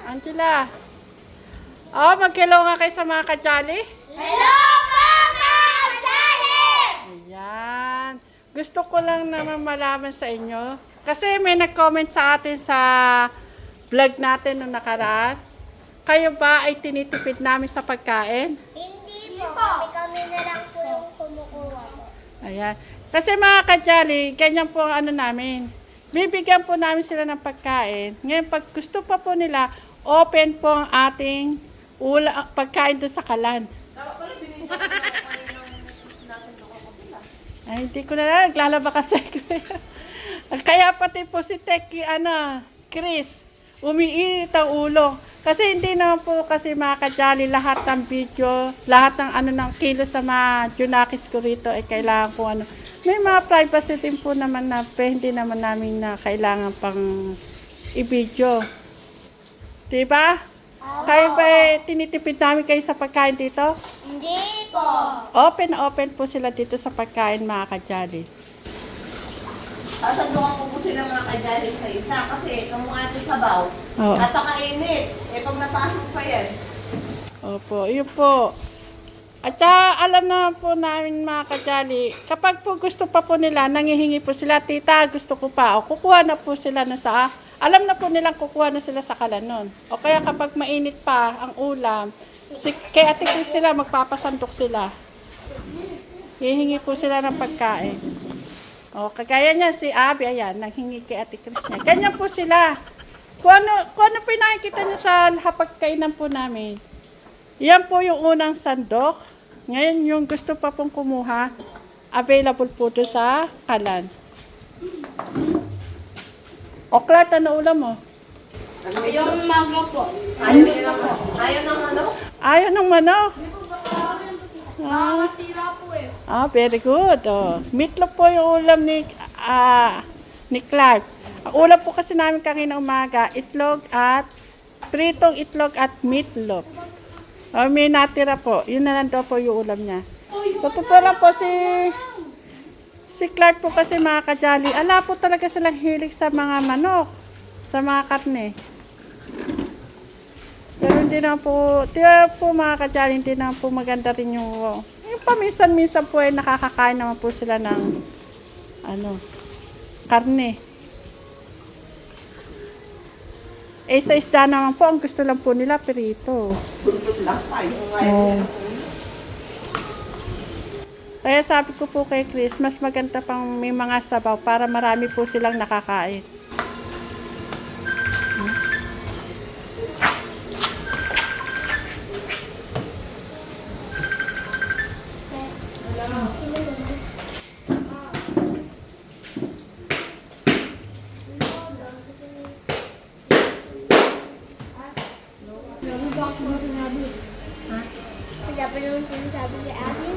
Angela. Oh, mag-hello nga kayo sa mga ka-jolly. Hello mga Jolly! Ayan. Gusto ko lang naman malaman sa inyo. Kasi may nag-comment sa atin sa vlog natin nung nakaraan. Kayo ba ay tinitipid namin sa pagkain? Hindi po. Kami na lang po yung kumukuha po. Ayan. Kasi mga ka-jolly, ganyan po ang ano namin. Bibigyan po namin sila ng pagkain. Ngayon, pag gusto pa po nila, open po ang ating pagkain doon sa kalan. Ay, hindi ko na lang. Naglalaba kasi. Kaya pati po si Teki, Chris, umiinit ang ulo. Kasi hindi naman po kasi mga ka-jolly, lahat ng video, lahat ng ng kilos sa mga Junakis ko rito ay kailangan po May mga privacy din po naman na hindi naman namin na kailangan pang i-video. Diba? Kayo ba tinitipid namin kayo sa pagkain dito? Hindi po. Open na open po sila dito sa pagkain mga ka-jolly. Sasandukan ko po sila mga ka-jolly sa isa kasi itong ating sabaw, Oo. napakainit. Pag nataas mo pa yan. Opo, yun po. At saka alam na po namin mga ka-jolly, kapag po gusto pa po nila, nangihingi po sila, tita, gusto ko pa. O kukuha na po sila na sa alam na po nilang kukuha na sila sa kalanon. O kaya kapag mainit pa ang ulam, kay Ate Chris nila, magpapasandok sila. Hihingi po sila ng pagkain. O, kagaya niya si Abby, ayan, nanghingi kay Ate Chris niya. Ganyan po sila. Kung ano po yung nakikita niyo sa hapagkainan po namin, yan po yung unang sandok. Ngayon, yung gusto pa pong kumuha, available po doon sa kalan. Oklat, ano ulam mo? Yung mango po. Ayaw ng manok? Ayaw ng manok. Nakakasira po eh. Very good. Oh. Meatloaf po yung ulam ni Clark. Ang ulam po kasi namin kanina umaga, itlog at pritong itlog at meatloaf. May natira po. Yun na lang daw po yung ulam niya. Totoo lang po si Clark po kasi mga ka-jolly, ala po talaga silang hilig sa mga manok, sa mga karne. Pero hindi na po mga ka-jolly, hindi na po maganda rin yung paminsan-minsan po ay nakakakain naman po sila ng karne. Sa isda naman po, ang gusto lang po nila, perito. Bulbul lang tayo. Oh. Kaya sabi ko po kay Chris, mas maganda pang may mga sabaw para marami po silang nakakain. Wala pa naman sinasabi kay Abby.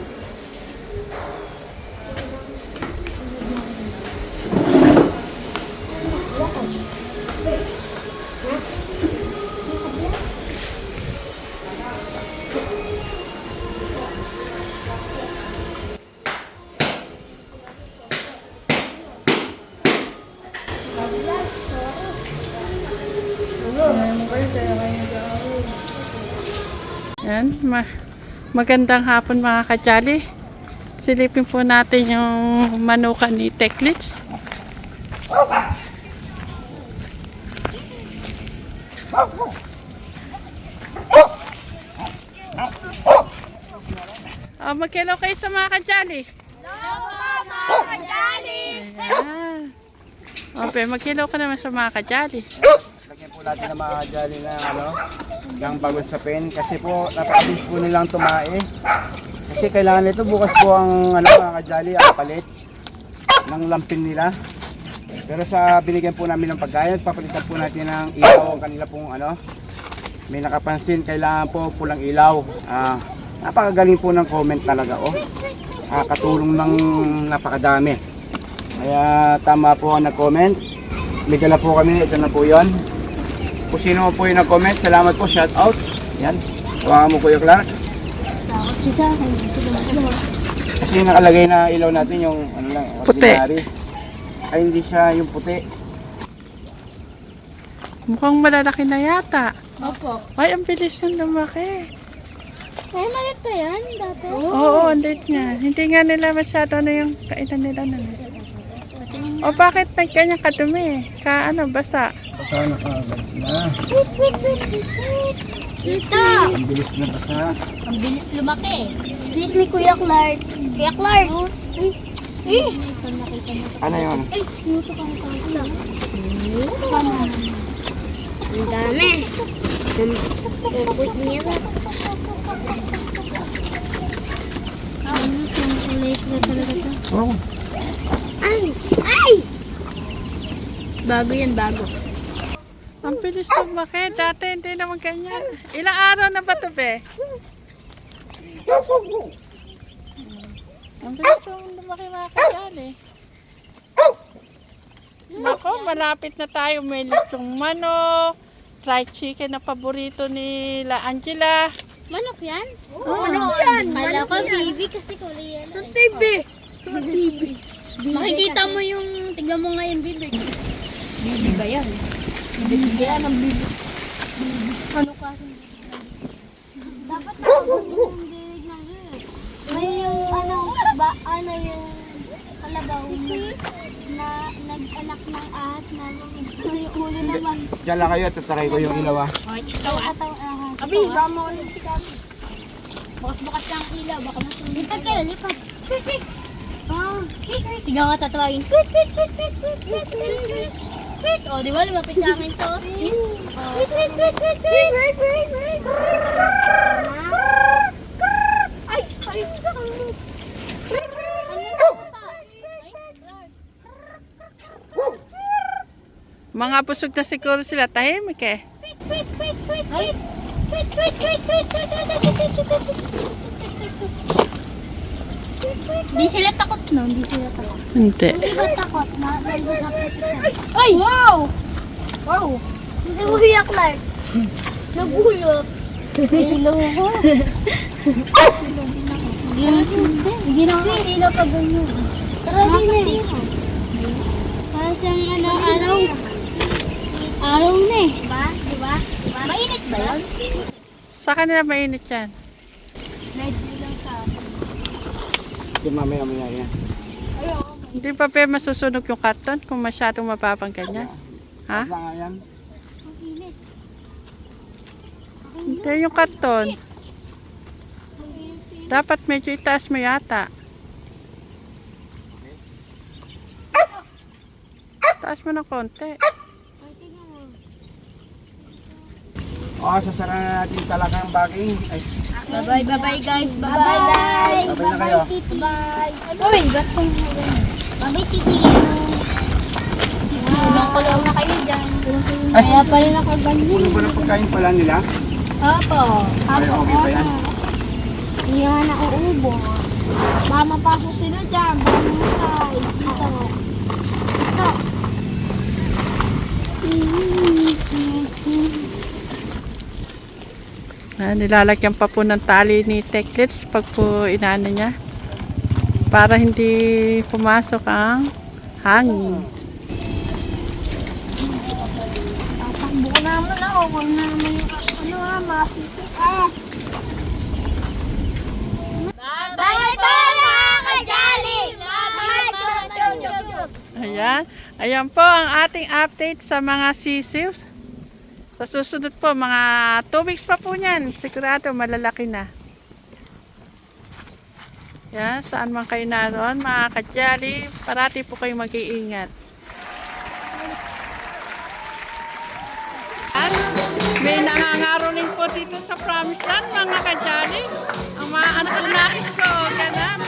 Yan, magandang hapon mga ka-jolly. Silipin po natin yung manukan ni Teklits. Mag-hello kayo sa mga ka-jolly. Hello mga Jolly! Ayan. Okay, mag-hello ka naman sa mga ka-jolly. Lagyan po natin ng mga jolly na ng bagong sapin kasi po napakabilis po nilang tumae. Kasi kailangan nito bukas po ang mga kajali palit ng lampin nila. Pero sa binigyan po namin ng pagkain, papalitan po natin ng ilaw ang kanila pong may nakapansin, kailangan po pulang ilaw. Napakagaling po ng comment talaga katulong ng napakadami. Kaya tama po ang nag-comment. Ligala po kami, ito na po yon. Kung sino po yung nag-comment, salamat po, shout out. Yan, tawagan mo Kuya Clark. Takot siya sa akin. Kasi nakalagay na ilaw natin yung Puti. ordinary. Ay hindi siya yung puti. Mukhang malalaki na yata. Opo. Ay, ang bilis yung lumaki. Ay, malit pa yan dati. Oo, ang liit nga. Hindi nga nila masyado na yung kainan nila na. O bakit nagkanya kadumi? Sa ano, basa? Basa na kagalis na. Tita! Ang bilis na basa. Ang bilis lumaki. Excuse me, Kuya Clark. Kuya Clark! Ano yun? Ay, sinuto ka na. Ang dami. Ubus niya ba? Late na talaga to. Oh. Ay! Ay! Bago yan, bago. Ang bilis lumaki. Dati hindi naman ganyan. Ilang araw na ba ito, be? Ang bilis lumaki mga kasali. Nako, malapit na tayo. May lechong manok, fried chicken na paborito ni La Angela. Manok yan? Manok yan! Kala ko baby kasi kulay yan. Ang TV. Makikita mo yung, tignan mo nga yung bibig. Bibi ba yan? Bibi yan ang bibi. Ano kasi? Dapat yung bibig ng yun. May yung ano yung kalabaw na nag-anak ng ahas na yung ulo naman. Diyan lang kayo, tataray ko yung ilaw ah. Ikaw ah. ahas. Abi, baka ulit si Kami. Bukas-bukas lang ang ilaw, baka masulit. Lipat kayo, lipat. Tignan nga tatawagin. O, di ba? Lumapit sa akin to. Ay! Ay! Sa kanya! Mga busog na siguro sila. Tahimik eh. Di sila takot, no? Di sila takot. Hindi. Hindi ba takot na nandun sa putik? Ay! Wow! Wow! Si Kuya Clark. Nagulot. Hello ko. Hindi na ako ilaw pag ganyan. Tara din eh. Parang siyang araw. Araw na eh. Diba? Diba? Diba? Mainit ba yan? Sa kanila mainit yan. Light lang sa Yung mamaya yan. Hindi pa ba masusunog yung karton kung masyadong mababang ganyan? Ha? Basta nga yan. Hindi yung karton. Dapat medyo itaas mo yata. Taas mo ng konti. Sasara na natin talaga ang baking. Ay, Bye-bye, bye-bye guys. Bye Bye-bye. guys. Sabay na kayo. Titi. Bye. Uy, ba't kang Bye Sisi. Kulong na kayo dyan. Ay, Kaya pala nakaganyan. puno ba ng pagkain pala nila? Opo. Ay, okay ba yan? Hindi nga nauubos. Baka mapasok sila dyan. Baka mamatay. Ito. Ito. Nilalagyan pa po ng tali ni Teklits pag po inaano niya. Para hindi pumasok ang hangin. Takbo ko naman ako. Huwag na naman yung masisi. Bye bye mga kajali. Bye. Ayan. Ayan po ang ating update sa mga sisiws. Sa susunod po, mga 2 weeks pa po niyan. Sigurado malalaki na. Yan, saan man kayo naroon, mga kajali, parati po kayong mag-iingat. Yan, may nangangaroling po dito sa Promised Land, mga kajali. Ang mga anak nakis ko, ganun.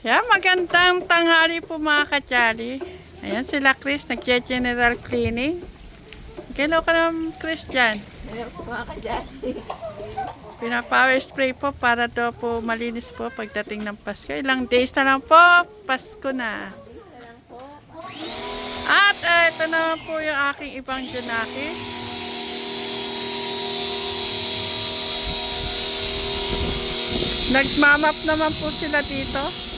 Yan, magandang tanghali po mga kajali. Ayan, sila Chris, nag-general cleaning. Hello ka naman, Chris, dyan. Hello po mga kajali. Pinapower spray po para daw po malinis po pagdating ng Pasko. Ilang days na lang po, Pasko na. At ito naman po yung aking ibang Junaki. Nagmamap naman po sila dito.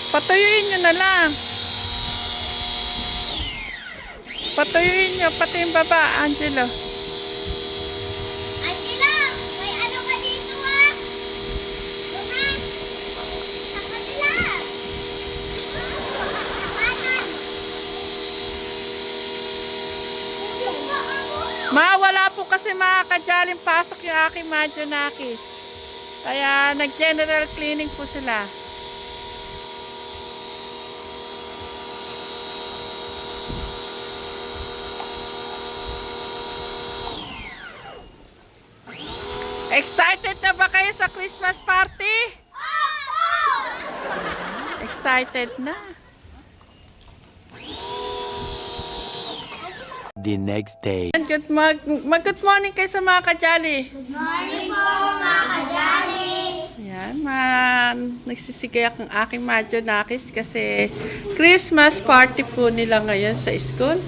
Patuyuin nyo na lang. Patuyuin nyo, pati yung baba, Angelo. Angela, may ano ka dito ah? Lumas! Sa kanila! Kanan! Yung ba ako? Wala po kasi mga kadyaling pasok yung aking mga Junakis. Kaya nag-general cleaning po sila. Excited na ba kayo sa Christmas party? Excited na. The next day. Good morning kayo sa mga kajali. Morning po, mga kajali! Yan, nagsisigay ang aking mga Junakis kasi Christmas party po nila ngayon sa school.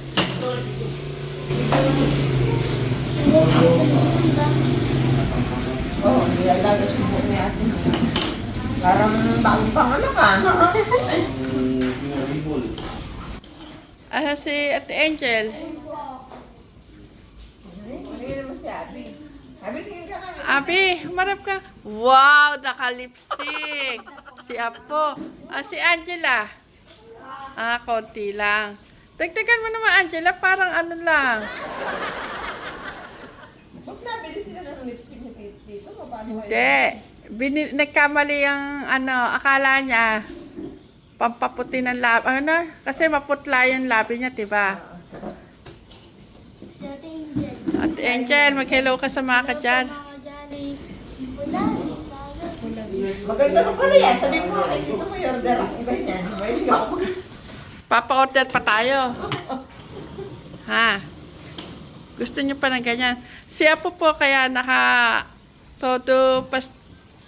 Oh, nilalagas mo ni ate. Parang bagong panganak ah. Si Ate Angel. Hindi naman si Abby. Abby, tingin ka kami. Abi, humarap ka. Wow, naka-lipstick. Si Apo. Si Angela. Konti lang. Dagdagan mo naman, Angela. Parang ano lang. Huwag nabili sila ng lipstick ni Tito. Paano Hindi. Nagkamali yung akala niya. Pampaputi ng labi. Kasi maputla yung labi niya, diba? Dati Angel. Ate Angel, mag-hello ka sa mga kadyan. Mga kajali. Ulan. Maganda ka pala yan. Sabi mo, ay Tito mo yung order ako ganyan. May ako. Papa-order pa tayo. Ha? Gusto niyo pa ng ganyan? Si Apo po kaya todo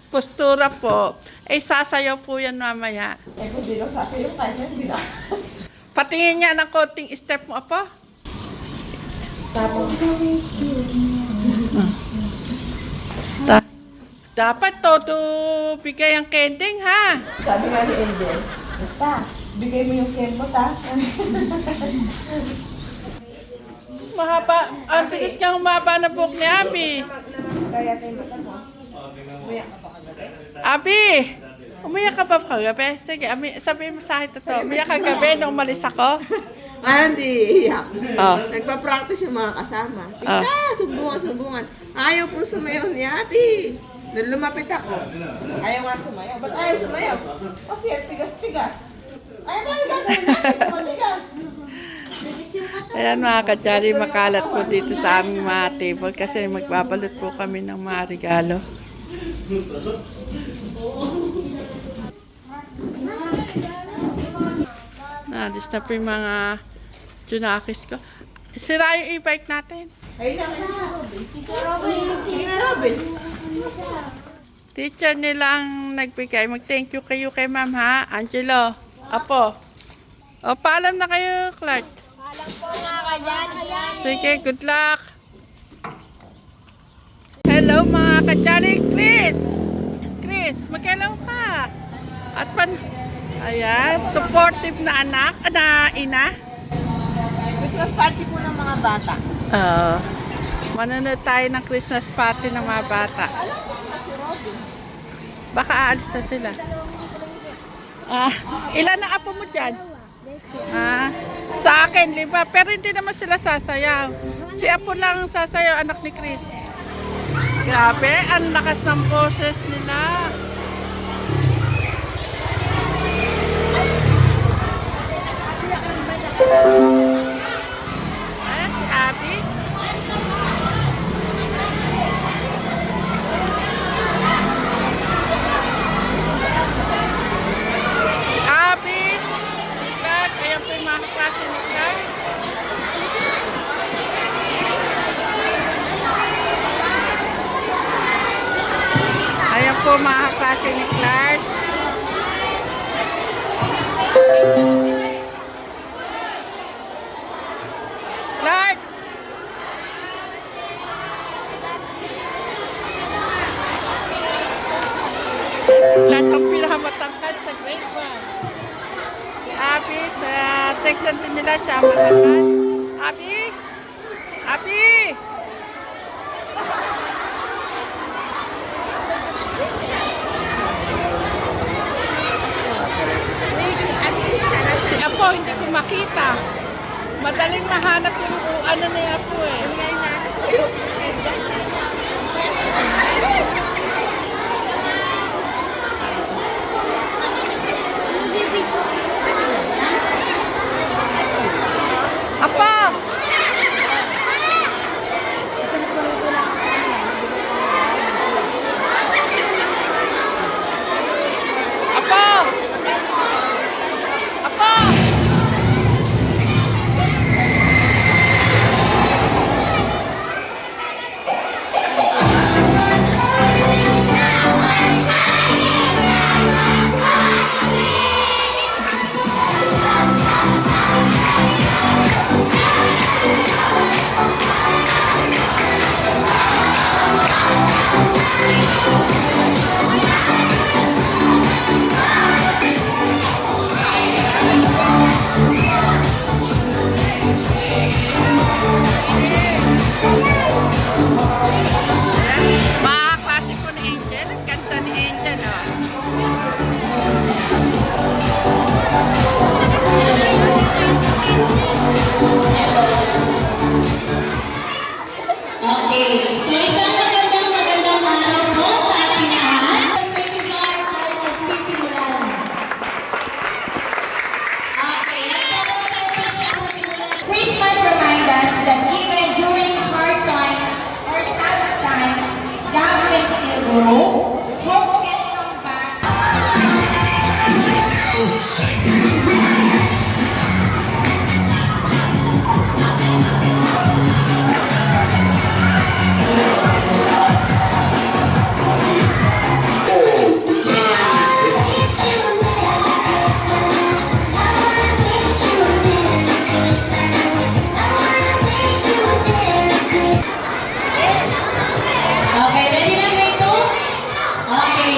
postura po. Sasayaw po yan mamaya. Eh, kung di lang sasayo ka, hindi na. Patingin niya ng konting step mo, Apo. Tapos, Dapat todo bigay ang kending, ha? sabi nga ni Angel, basta, bigay mo yung kempo ta. Mahaba. Ang bilis nga humaba na buhok ni Abi. Naman kaya tayo mata mo. Umiyak ka pa kagabi? Abi! Umiyak ka ba kagabi? Sige, sabihin mo sa akin totoo. Umiyak ka kagabi nung umalis ako? Hindi iyak. Oh. Nagpa-practice yung mga kasama. Tita, sumbungan. Ayaw pong sumayaw ni Ate. Nung lumapit ako, ayaw nga sumayaw. Ba't ayaw sumayaw? Kasi tigas-tigas. Ayaw ba yung gagawin natin? Matigas. Ayan mga kadyari, makalat po dito sa aming mga table kasi magbabalot po kami ng mga regalo. Nalis na po yung mga Junakis ko. Sira yung e-bike natin. Ayun na, Sige na, Robin. Teacher nilang nagbigay. Mag-thank you kayo kay ma'am ha. Angelo, Apo. O, paalam na kayo, Clark. Alam po mga kajali. Sige, good luck. Hello mga kajali. Chris, mag-hello ka. At ayan, supportive na anak, ina. Christmas party po ng mga bata. Manonood tayo ng Christmas party ng mga bata. Baka aalis na sila. Ilan na apo mo dyan? Sa akin, 5. Pero hindi naman sila sasayaw. Si Apo lang ang sasayaw, anak ni Chris. Grabe, ang lakas ng boses nila. Ayan si Abby. po mga klase ni Clark. Clark! Clark ang pinakamatangkad sa grade 1. Abi, sa section din nila siya matangkad. Abi! Abi! Si Apo, hindi ko makita. Madaling mahanap yung ano ni Apo eh. Yung ngayon na ano ko yung Apo! Apo! Apo! Mga klase po ni Angel. Ang ganda ni Angel, oh. Okay, so isang magandang araw po sa ating lahat. Webinar ay magsisimula na. Okay, Christmas reminds us that even during hard times or sad times, God can still grow, hope can come back. Okay, ready na kayo? Okay,